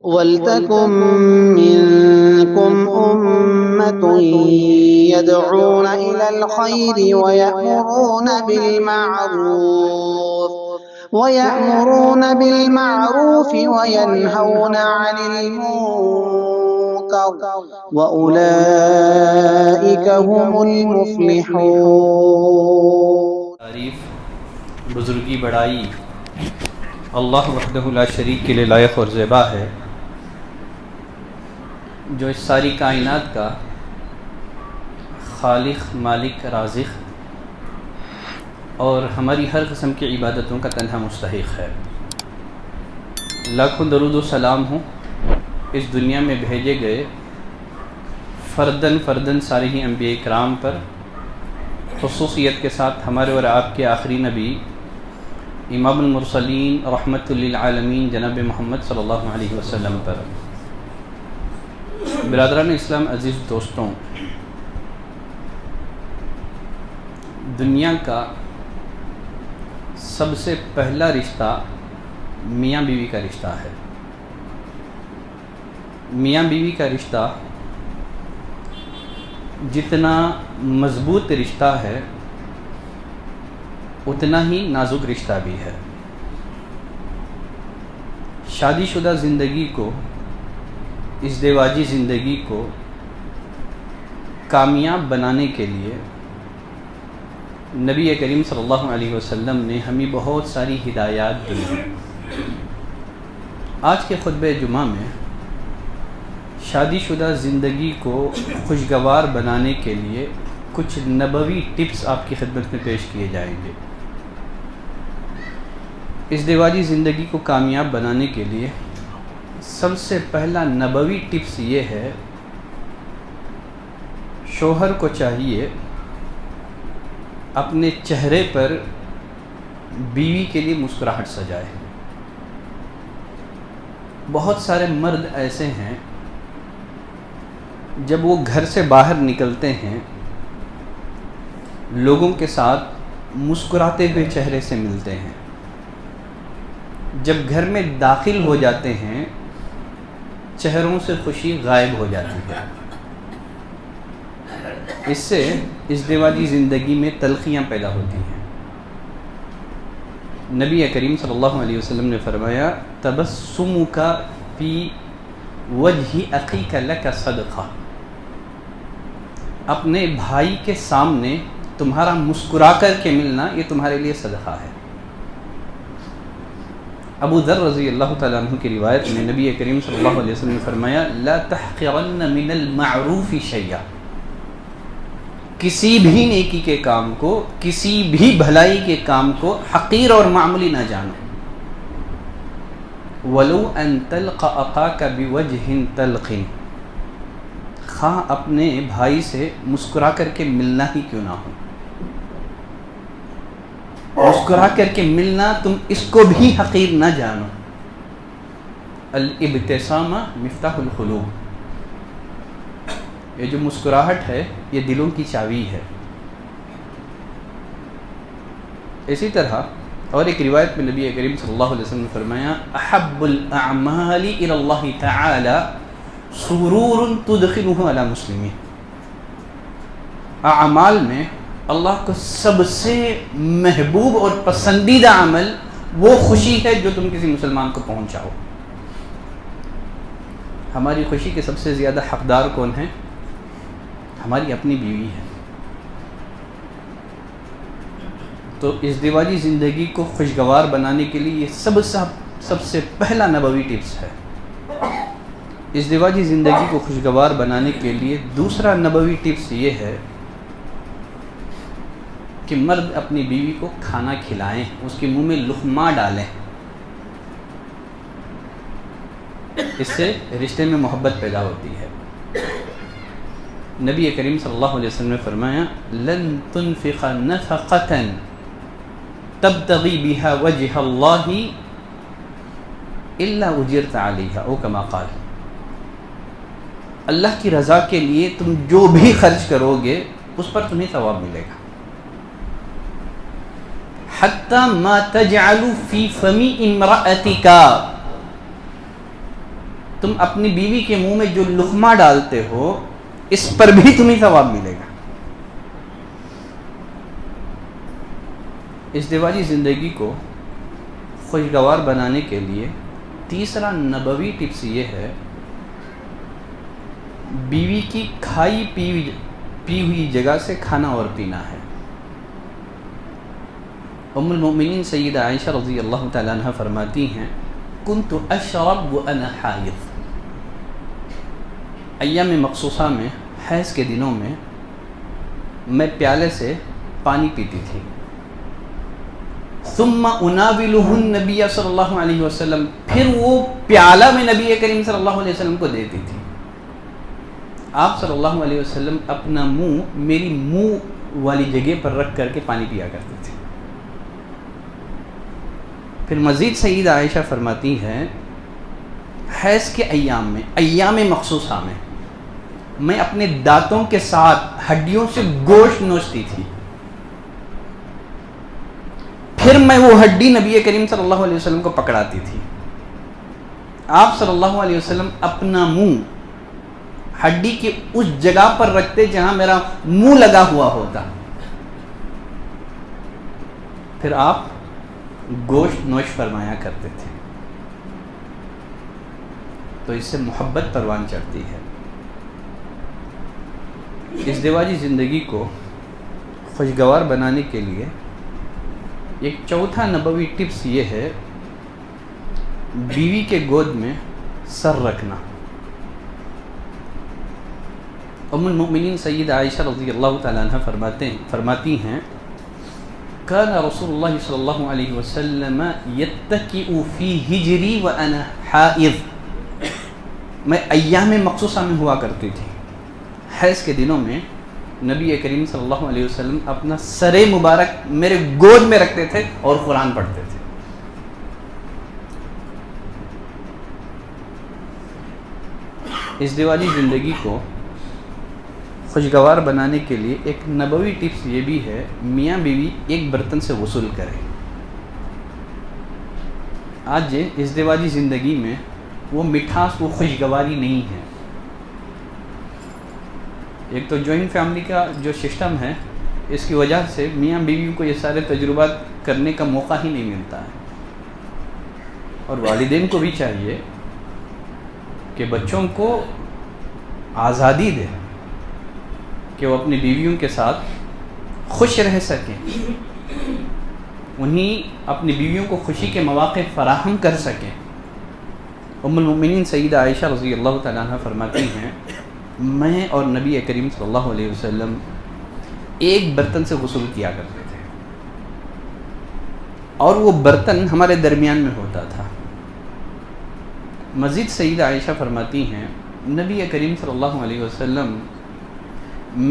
وَلْتَكُن مِّنكُمْ أُمَّةٌ يَدْعُونَ إِلَى الْخَيْرِ وَيَأْمُرُونَ وَيَنْهَوْنَ عَنِ الْمُنكَرِ وَأُولَئِكَ هُمُ الْمُفْلِحُونَ۔ تعریف، بزرگی، بڑائی اللہ وحدہ لا شریک کے لیے لائق اور زیبا ہے، جو اس ساری کائنات کا خالق، مالک، رازق اور ہماری ہر قسم کی عبادتوں کا تنہا مستحق ہے۔ لاکھوں درود و سلام ہوں اس دنیا میں بھیجے گئے فردن سارے ہی انبیاء کرام پر، خصوصیت کے ساتھ ہمارے اور آپ کے آخری نبی امام المرسلین رحمت للعالمین جناب محمد صلی اللہ علیہ وسلم پر۔ برادران اسلام، عزیز دوستوں، دنیا کا سب سے پہلا رشتہ میاں بیوی کا رشتہ ہے۔ میاں بیوی کا رشتہ جتنا مضبوط رشتہ ہے اتنا ہی نازک رشتہ بھی ہے۔ شادی شدہ زندگی کو، ازدواجی زندگی کو کامیاب بنانے کے لیے نبی کریم صلی اللہ علیہ وسلم نے ہمیں بہت ساری ہدایات دی ہیں۔ آج کے خطبہ جمعہ میں شادی شدہ زندگی کو خوشگوار بنانے کے لیے کچھ نبوی ٹپس آپ کی خدمت میں پیش کیے جائیں گے۔ ازدواجی زندگی کو کامیاب بنانے کے لیے سب سے پہلا نبوی ٹپس یہ ہے، شوہر کو چاہیے اپنے چہرے پر بیوی کے لیے مسکراہٹ سجائے۔ بہت سارے مرد ایسے ہیں جب وہ گھر سے باہر نکلتے ہیں لوگوں کے ساتھ مسکراتے ہوئے چہرے سے ملتے ہیں، جب گھر میں داخل ہو جاتے ہیں چہروں سے خوشی غائب ہو جاتی ہے۔ اس سے ازدواجی زندگی میں تلخیاں پیدا ہوتی ہیں۔ نبی کریم صلی اللہ علیہ وسلم نے فرمایا، تبسمک فی وجہ اخیک لک صدقہ، اپنے بھائی کے سامنے تمہارا مسکرا کر کے ملنا یہ تمہارے لیے صدقہ ہے۔ ابو ذر رضی اللہ تعالیٰ عنہ کی روایت میں نبی کریم صلی اللہ علیہ وسلم نے فرمایا، لا تحقرن من المعروف شیئا، کسی بھی نیکی کے کام کو، کسی بھی بھلائی کے کام کو حقیر اور معمولی نہ جانو۔ ولو ان تلقى اخاك بوجه طلق، خواہ اپنے بھائی سے مسکرا کر کے ملنا ہی کیوں نہ ہو، مسکرا کر کے ملنا تم اس کو بھی حقیر نہ جانو۔ الابتسام مفتاح القلوب، یہ جو مسکراہٹ ہے یہ دلوں کی چابی ہے۔ اسی طرح اور ایک روایت میں نبی کریم صلی اللہ علیہ وسلم نے فرمایا، احب الاعمال الی اللہ تعالی سرور تدخلہ علی مسلمین، اعمال میں اللہ کو سب سے محبوب اور پسندیدہ عمل وہ خوشی ہے جو تم کسی مسلمان کو پہنچاؤ۔ ہماری خوشی کے سب سے زیادہ حقدار کون ہیں؟ ہماری اپنی بیوی ہے۔ تو ازدواجی زندگی کو خوشگوار بنانے کے لیے یہ سب سے پہلا نبوی ٹپس ہے۔ ازدواجی زندگی کو خوشگوار بنانے کے لیے دوسرا نبوی ٹپس یہ ہے کہ مرد اپنی بیوی کو کھانا کھلائیں، اس کے منہ میں لقمہ ڈالیں، اس سے رشتے میں محبت پیدا ہوتی ہے۔ نبی کریم صلی اللہ علیہ وسلم نے فرمایا، لن تنفق نفقة تبتغی بها وجہ اللہ الا اجرت علیہا، او کما قال، اللہ کی رضا کے لیے تم جو بھی خرچ کرو گے اس پر تمہیں ثواب ملے گا۔ حتی ما تجعل فی فم امرأتک، تم اپنی بیوی کے منہ میں جو لقمہ ڈالتے ہو اس پر بھی تمہیں ثواب ملے گا۔ ازدواجی زندگی کو خوشگوار بنانے کے لیے تیسرا نبوی ٹپس یہ ہے، بیوی کی کھائی پی ہوئی جگہ سے کھانا اور پینا ہے۔ ام المؤمنین سیدہ عائشہ رضی اللہ تعالیٰ عنہ فرماتی ہیں، کنت اشرب وانا حائض، ایام مخصوصہ میں حیض کے دنوں میں پیالے سے پانی پیتی تھی۔ ثم اناولہ النبی صلی اللہ علیہ وسلم، پھر وہ پیالہ میں نبی کریم صلی اللہ علیہ وسلم کو دیتی تھی۔ آپ صلی اللہ علیہ وسلم اپنا منہ میری منہ والی جگہ پر رکھ کر کے پانی پیا کرتے تھے۔ پھر مزید سیدہ عائشہ فرماتی ہیں، حیض کے ایام میں، ایام مخصوصہ میں اپنے دانتوں کے ساتھ ہڈیوں سے گوشت نوچتی تھی، پھر میں وہ ہڈی نبی کریم صلی اللہ علیہ وسلم کو پکڑاتی تھی۔ آپ صلی اللہ علیہ وسلم اپنا منہ ہڈی کی اس جگہ پر رکھتے جہاں میرا منہ لگا ہوا ہوتا، پھر آپ گوشت نوش فرمایا کرتے تھے۔ تو اس سے محبت پروان چڑھتی ہے۔ ازدواجی زندگی کو خوشگوار بنانے کے لیے ایک چوتھا نبوی ٹپس یہ ہے، بیوی کے گود میں سر رکھنا۔ ام المؤمنین سیدہ عائشہ رضی اللہ تعالیٰ عنہ فرماتی ہیں، کان رسول اللہ صلی اللہ علیہ وسلم یتکئ فی ہجری وانا حائض، میں ایام مخصوصہ میں ہوا کرتی تھی، حیض کے دنوں میں نبی کریم صلی اللہ علیہ وسلم اپنا سر مبارک میرے گود میں رکھتے تھے اور قرآن پڑھتے تھے۔ ازدواجی زندگی کو خوشگوار بنانے کے لیے ایک نبوی ٹپس یہ بھی ہے، میاں بیوی ایک برتن سے غسل کریں۔ آج ازدواجی زندگی میں وہ مٹھاس، وہ خوشگواری نہیں ہے۔ ایک تو جوائنٹ فیملی کا جو سسٹم ہے، اس کی وجہ سے میاں بیوی کو یہ سارے تجربات کرنے کا موقع ہی نہیں ملتا ہے، اور والدین کو بھی چاہیے کہ بچوں کو آزادی دے کہ وہ اپنی بیویوں کے ساتھ خوش رہ سکیں، انہیں اپنی بیویوں کو خوشی کے مواقع فراہم کر سکیں۔ ام المؤمنین سیدہ عائشہ رضی اللہ تعالیٰ عنہ فرماتی ہیں، میں اور نبی کریم صلی اللہ علیہ وسلم ایک برتن سے غسل کیا کرتے تھے، اور وہ برتن ہمارے درمیان میں ہوتا تھا۔ مزید سیدہ عائشہ فرماتی ہیں، نبی کریم صلی اللہ علیہ وسلم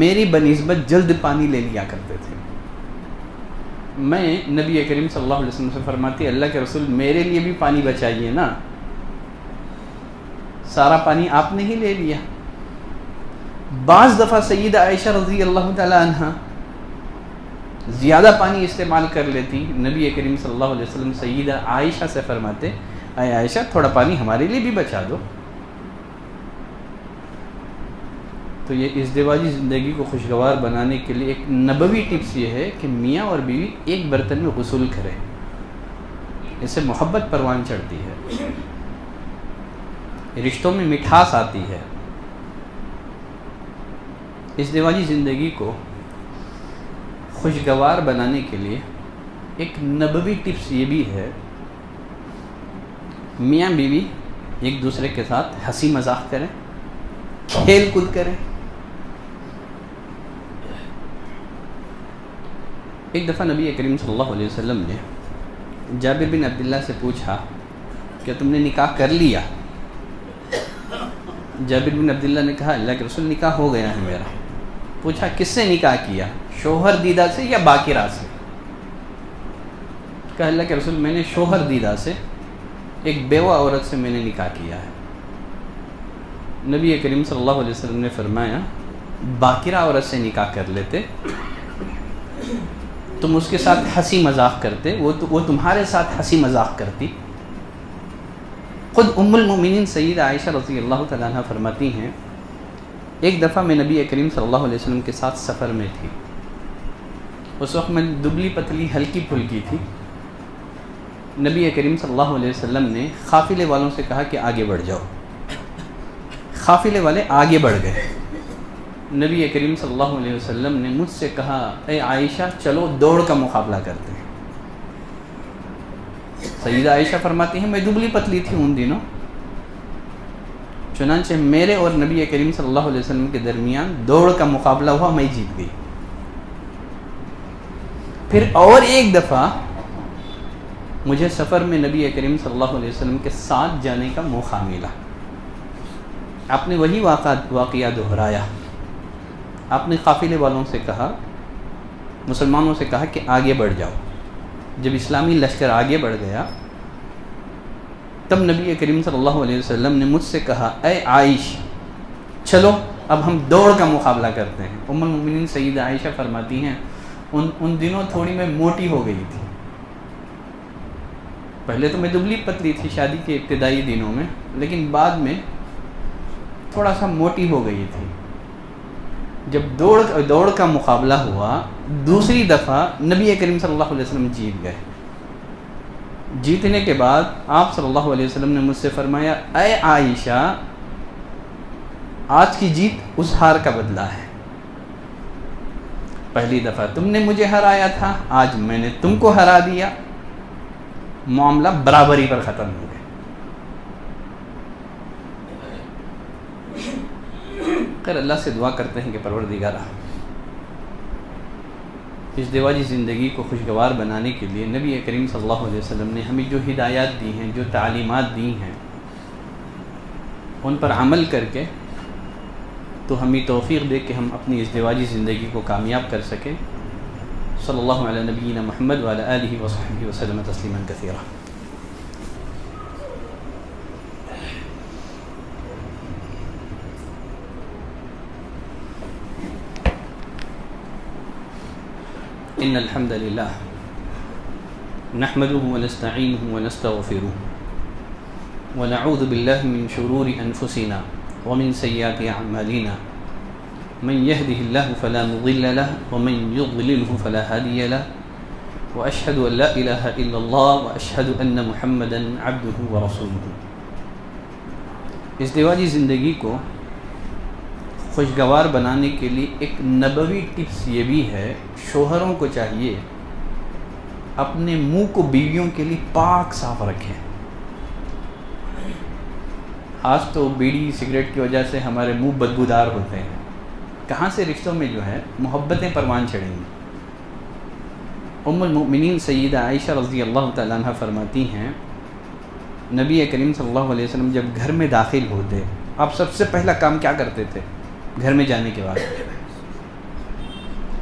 میری بنسبت جلد پانی لے لیا کرتے تھے۔ میں نبی کریم صلی اللہ علیہ وسلم سے فرماتی، اللہ کے رسول میرے لیے بھی پانی بچائیے نا، سارا پانی آپ نے ہی لے لیا۔ بعض دفعہ سیدہ عائشہ رضی اللہ تعالی عنہ زیادہ پانی استعمال کر لیتی، نبی کریم صلی اللہ علیہ وسلم سیدہ عائشہ سے فرماتے، اے عائشہ تھوڑا پانی ہمارے لیے بھی بچا دو۔ تو یہ ازدواجی زندگی کو خوشگوار بنانے کے لیے ایک نبوی ٹپس یہ ہے کہ میاں اور بیوی ایک برتن میں غسل کریں، اس سے محبت پروان چڑھتی ہے، رشتوں میں مٹھاس آتی ہے۔ ازدواجی زندگی کو خوشگوار بنانے کے لیے ایک نبوی ٹپس یہ بھی ہے، میاں بیوی ایک دوسرے کے ساتھ ہنسی مذاق کریں، کھیل کود کریں۔ ایک دفعہ نبی کریم صلی اللہ علیہ وسلم نے جابر بن عبداللہ سے پوچھا کہ تم نے نکاح کر لیا؟ جابر بن عبداللہ نے کہا، اللہ کے رسول نکاح ہو گیا ہے میرا۔ پوچھا کس سے نکاح کیا، شوہر دیدہ سے یا باقرہ سے؟ کہا اللہ کے رسول میں نے شوہر دیدہ سے، ایک بیوہ عورت سے میں نے نکاح کیا ہے۔ نبی کریم صلی اللہ علیہ وسلم نے فرمایا، باقرہ عورت سے نکاح کر لیتے، تم اس کے ساتھ ہنسی مذاق کرتے، وہ تمہارے ساتھ ہنسی مذاق کرتی، خود ام المؤمنین سیدہ عائشہ رضی اللہ تعالیٰ عنہ فرماتی ہیں ایک دفعہ میں نبی کریم صلی اللہ علیہ وسلم کے ساتھ سفر میں تھی. اس وقت میں دبلی پتلی ہلکی پھلکی تھی. نبی کریم صلی اللہ علیہ وسلم نے قافلے والوں سے کہا کہ آگے بڑھ جاؤ. قافلے والے آگے بڑھ گئے. نبی کریم صلی اللہ علیہ وسلم نے مجھ سے کہا اے عائشہ چلو دوڑ کا مقابلہ کرتے ہیں. سیدہ عائشہ فرماتی ہیں میں دبلی پتلی تھی ان دنوں، چنانچہ میرے اور نبی کریم صلی اللہ علیہ وسلم کے درمیان دوڑ کا مقابلہ ہوا، میں جیت گئی. پھر اور ایک دفعہ مجھے سفر میں نبی کریم صلی اللہ علیہ وسلم کے ساتھ جانے کا موقع ملا. آپ نے وہی واقعہ دہرایا. آپ نے قافلے والوں سے کہا، مسلمانوں سے کہا کہ آگے بڑھ جاؤ. جب اسلامی لشکر آگے بڑھ گیا تب نبی کریم صلی اللہ علیہ وسلم نے مجھ سے کہا اے عائش چلو اب ہم دوڑ کا مقابلہ کرتے ہیں. ام المؤمنین سیدہ عائشہ فرماتی ہیں ان دنوں تھوڑی میں موٹی ہو گئی تھی. پہلے تو میں دبلی پتلی تھی شادی کے ابتدائی دنوں میں، لیکن بعد میں تھوڑا سا موٹی ہو گئی تھی. جب دوڑ کا مقابلہ ہوا دوسری دفعہ نبی کریم صلی اللہ علیہ وسلم جیت گئے. جیتنے کے بعد آپ صلی اللہ علیہ وسلم نے مجھ سے فرمایا اے عائشہ آج کی جیت اس ہار کا بدلہ ہے. پہلی دفعہ تم نے مجھے ہرایا تھا، آج میں نے تم کو ہرا دیا، معاملہ برابری پر ختم ہو گیا. خیر اللہ سے دعا کرتے ہیں کہ پروردگارہ ازدواجی زندگی کو خوشگوار بنانے کے لیے نبی کریم صلی اللہ علیہ وسلم نے ہمیں جو ہدایات دی ہیں، جو تعلیمات دی ہیں، ان پر عمل کر کے تو ہمیں توفیق دے کہ ہم اپنی ازدواجی زندگی کو کامیاب کر سکیں. صلی اللہ علیہ نبینا محمد وعلی آلہ وصحبہ وسلم تسلیما کثیرا. ان الحمد للہ نحمده ونستعینه ونستغفره ونعوذ باللہ من شرور انفسنا ومن سیئات اعمالنا من يهده الله فلا مضل له ومن يضلله فلا هادي له واشهد ان لا اله الا الله واشهد ان محمدا عبده ورسوله. ازدواجی زندگی کو خوشگوار بنانے کے لیے ایک نبوی ٹپس یہ بھی ہے، شوہروں کو چاہیے اپنے منہ کو بیویوں کے لیے پاک صاف رکھیں. آج تو بیڑی سگریٹ کی وجہ سے ہمارے منہ بدبودار ہوتے ہیں، کہاں سے رشتوں میں جو ہے محبتیں پروان چڑھیں گی. ام المؤمنین سیدہ عائشہ رضی اللہ تعالیٰ عنہ فرماتی ہیں نبی کریم صلی اللہ علیہ وسلم جب گھر میں داخل ہوتے آپ سب سے پہلا کام کیا کرتے تھے گھر میں جانے کے بعد؟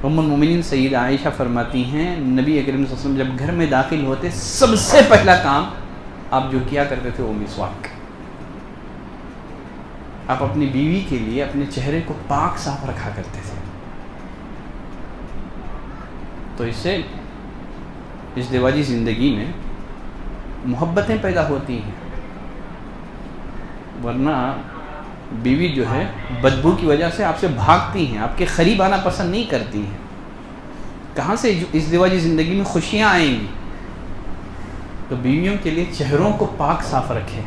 ام المؤمنین سیدہ عائشہ فرماتی ہیں نبی کریم صلی اللہ علیہ وسلم جب گھر میں داخل ہوتے سب سے پہلا کام آپ جو کیا کرتے تھے وہ مسواک. آپ اپنی بیوی کے لیے اپنے چہرے کو پاک صاف رکھا کرتے تھے. تو اس سے ازدواجی زندگی میں محبتیں پیدا ہوتی ہیں، ورنہ بیوی جو ہے بدبو کی وجہ سے آپ سے بھاگتی ہیں، آپ کے قریب آنا پسند نہیں کرتی ہیں. کہاں سے ازدواجی زندگی میں خوشیاں آئیں گی؟ تو بیویوں کے لیے چہروں کو پاک صاف رکھیں.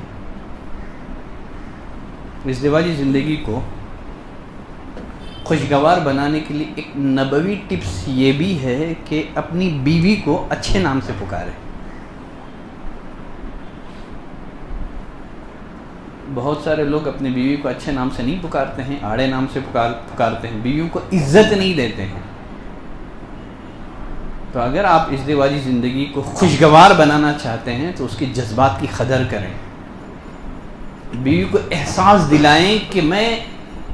ازدواجی زندگی کو خوشگوار بنانے کے لیے ایک نبوی ٹپس یہ بھی ہے کہ اپنی بیوی کو اچھے نام سے پکاریں. بہت سارے لوگ اپنی بیوی کو اچھے نام سے نہیں پکارتے ہیں، آڑے نام سے پکارتے ہیں، بیویوں کو عزت نہیں دیتے ہیں. تو اگر آپ ازدواجی زندگی کو خوشگوار بنانا چاہتے ہیں تو اس کے جذبات کی قدر کریں. بیوی کو احساس دلائیں کہ میں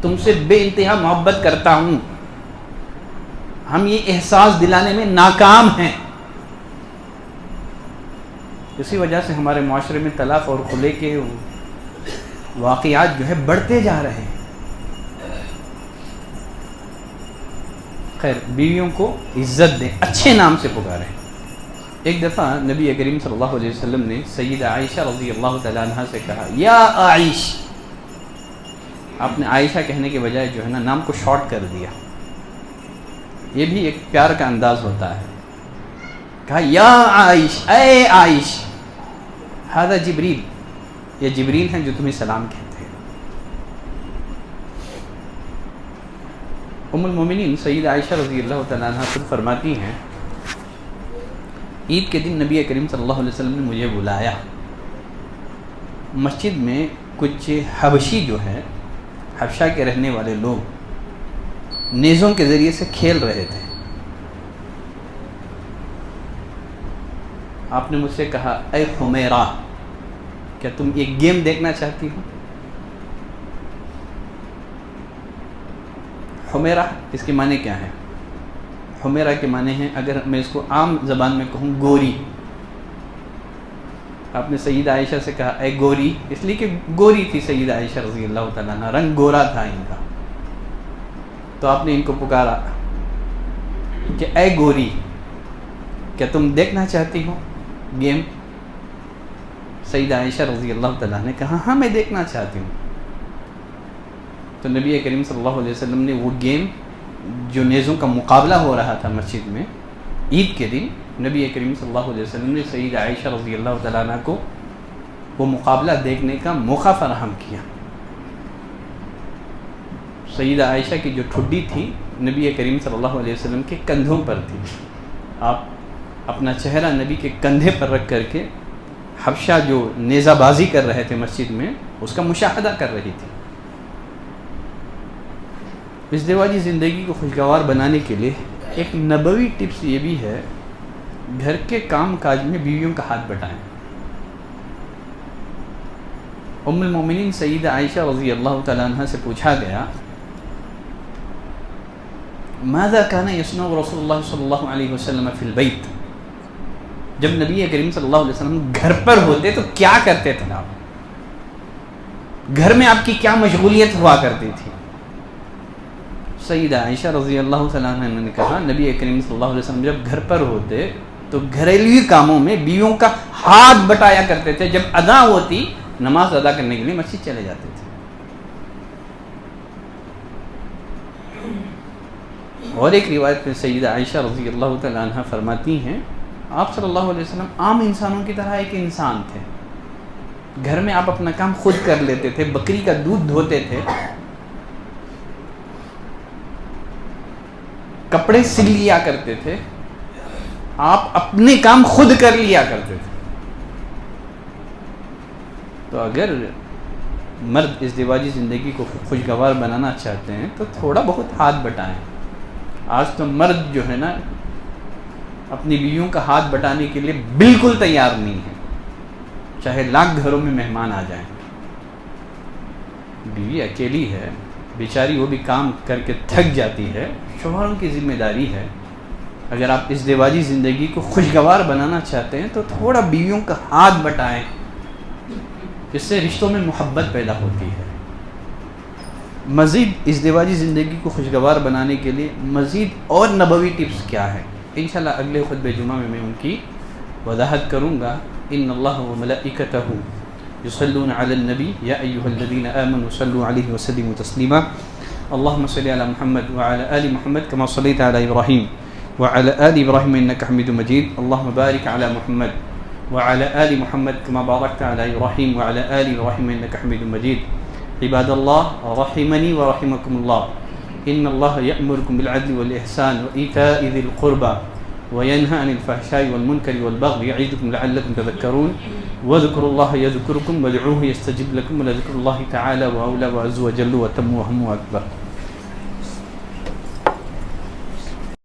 تم سے بے انتہا محبت کرتا ہوں. ہم یہ احساس دلانے میں ناکام ہیں. اسی وجہ سے ہمارے معاشرے میں طلاق اور خلع کے واقعات جو ہے بڑھتے جا رہے ہیں. خیر بیویوں کو عزت دیں، اچھے نام سے پکاریں. ایک دفعہ نبی کریم صلی اللہ علیہ وسلم نے سیدہ عائشہ رضی اللہ تعالیٰ عنہ سے کہا یا عائش. آپ نے عائشہ کہنے کے بجائے جو ہے نا نام کو شارٹ کر دیا. یہ بھی ایک پیار کا انداز ہوتا ہے. کہا یا عائش، اے عائش، ھذا جبریل، یہ جبریل ہیں جو تمہیں سلام کہتے ہیں. ام المومنین سیدہ عائشہ رضی اللہ تعالیٰ عنہ خود فرماتی ہیں عید کے دن نبی کریم صلی اللہ علیہ وسلم نے مجھے بلایا. مسجد میں کچھ حبشی جو ہے، حبشہ کے رہنے والے لوگ نیزوں کے ذریعے سے کھیل رہے تھے. آپ نے مجھ سے کہا اے حمیرہ، کیا تم ایک گیم دیکھنا چاہتی ہو؟ حمیرہ اس کے معنی کیا ہے؟ حمیرہ کے معنی ہیں، اگر میں اس کو عام زبان میں کہوں، گوری. آپ نے سیدہ عائشہ سے کہا اے گوری، اس لیے کہ گوری تھی سیدہ عائشہ رضی اللہ تعالیٰ عنہ، رنگ گورا تھا ان کا. تو آپ نے ان کو پکارا کہ اے گوری، کیا تم دیکھنا چاہتی ہو گیم؟ سیدہ عائشہ رضی اللہ تعالیٰ نے کہا ہاں میں دیکھنا چاہتی ہوں. تو نبی کریم صلی اللہ علیہ وسلم نے وہ گیم جو نیزوں کا مقابلہ ہو رہا تھا مسجد میں عید کے دن، نبی کریم صلی اللہ علیہ وسلم نے سیدہ عائشہ رضی اللہ تعالیٰ عنہ کو وہ مقابلہ دیکھنے کا موقع فراہم کیا. سیدہ عائشہ کی جو ٹھڈی تھی نبی کریم صلی اللہ علیہ وسلم کے کندھوں پر تھی. آپ اپنا چہرہ نبی کے کندھے پر رکھ کر کے حبشہ جو نیزہ بازی کر رہے تھے مسجد میں اس کا مشاہدہ کر رہی تھی. ازدواجی زندگی کو خوشگوار بنانے کے لیے ایک نبوی ٹپس یہ بھی ہے، گھر کے کام کاج میں بیویوں کا ہاتھ بٹائیں. ام المومنین سیدہ عائشہ رضی اللہ تعالیٰ عنہ سے پوچھا گیا ماذا كان يصنع رسول اللہ صلی اللہ علیہ وسلم فی البیت، جب نبی کریم صلی اللہ علیہ وسلم گھر پر ہوتے تو کیا کرتے تھے آپ؟ گھر میں آپ کی کیا مشغولیت ہوا کرتی تھی؟ سیدہ عائشہ رضی اللہ تعالیٰ عنہ نے کہا نبی کریم صلی اللہ علیہ وسلم جب گھر پر ہوتے تو گھریلو کاموں میں بیویوں کا ہاتھ بٹایا کرتے تھے. جب ادا ہوتی نماز ادا کرنے کے لیے مسجد چلے جاتے تھے. اور ایک روایت میں سیدہ عائشہ رضی اللہ تعالیٰ عنہ فرماتی ہیں آپ صلی اللہ علیہ وسلم عام انسانوں کی طرح ایک انسان تھے. گھر میں آپ اپنا کام خود کر لیتے تھے، بکری کا دودھ دھوتے تھے، کپڑے سل لیا کرتے تھے، آپ اپنے کام خود کر لیا کرتے تھے. تو اگر مرد ازدواجی زندگی کو خوشگوار بنانا چاہتے ہیں تو تھوڑا بہت ہاتھ بٹائیں. آج تو مرد جو ہے نا اپنی بیویوں کا ہاتھ بٹانے کے لیے بالکل تیار نہیں ہے، چاہے لاکھ گھروں میں مہمان آ جائیں. بیوی اکیلی ہے بیچاری، وہ بھی کام کر کے تھک جاتی ہے، شوہروں کی ذمہ داری ہے. اگر آپ ازدواجی زندگی کو خوشگوار بنانا چاہتے ہیں تو تھوڑا بیویوں کا ہاتھ بٹائیں، اس سے رشتوں میں محبت پیدا ہوتی ہے. مزید ازدواجی زندگی کو خوشگوار بنانے کے لیے مزید اور نبوی ٹپس کیا ہے، انشاءاللہ اگلے خطبہ جمعہ میں ان کی وضاحت کروں گا. ان اللہ وملائکتہ یصلون علی النبی یا ایھا الذین آمنوا صلوا علیہ وسلموا تسلیما. اللهم صل على محمد وعلى آل محمد كما صليت على إبراهيم وعلى آل إبراهيم إنك حميد مجيد. اللهم بارك على محمد وعلى آل محمد كما باركت على إبراهيم وعلى آل إبراهيم إنك حميد مجيد. عباد الله رحمني ورحمكم الله، إن الله يأمركم بالعدل والإحسان وإيتاء ذي القربى وينهى عن الفحشاء والمنكر والبغي يعظكم لعلكم تذكرون. واذكروا الله يذكركم وادعوه يستجب لكم ولذكر الله تعالى وأولى وعز وجل وتم وهم وأكبر.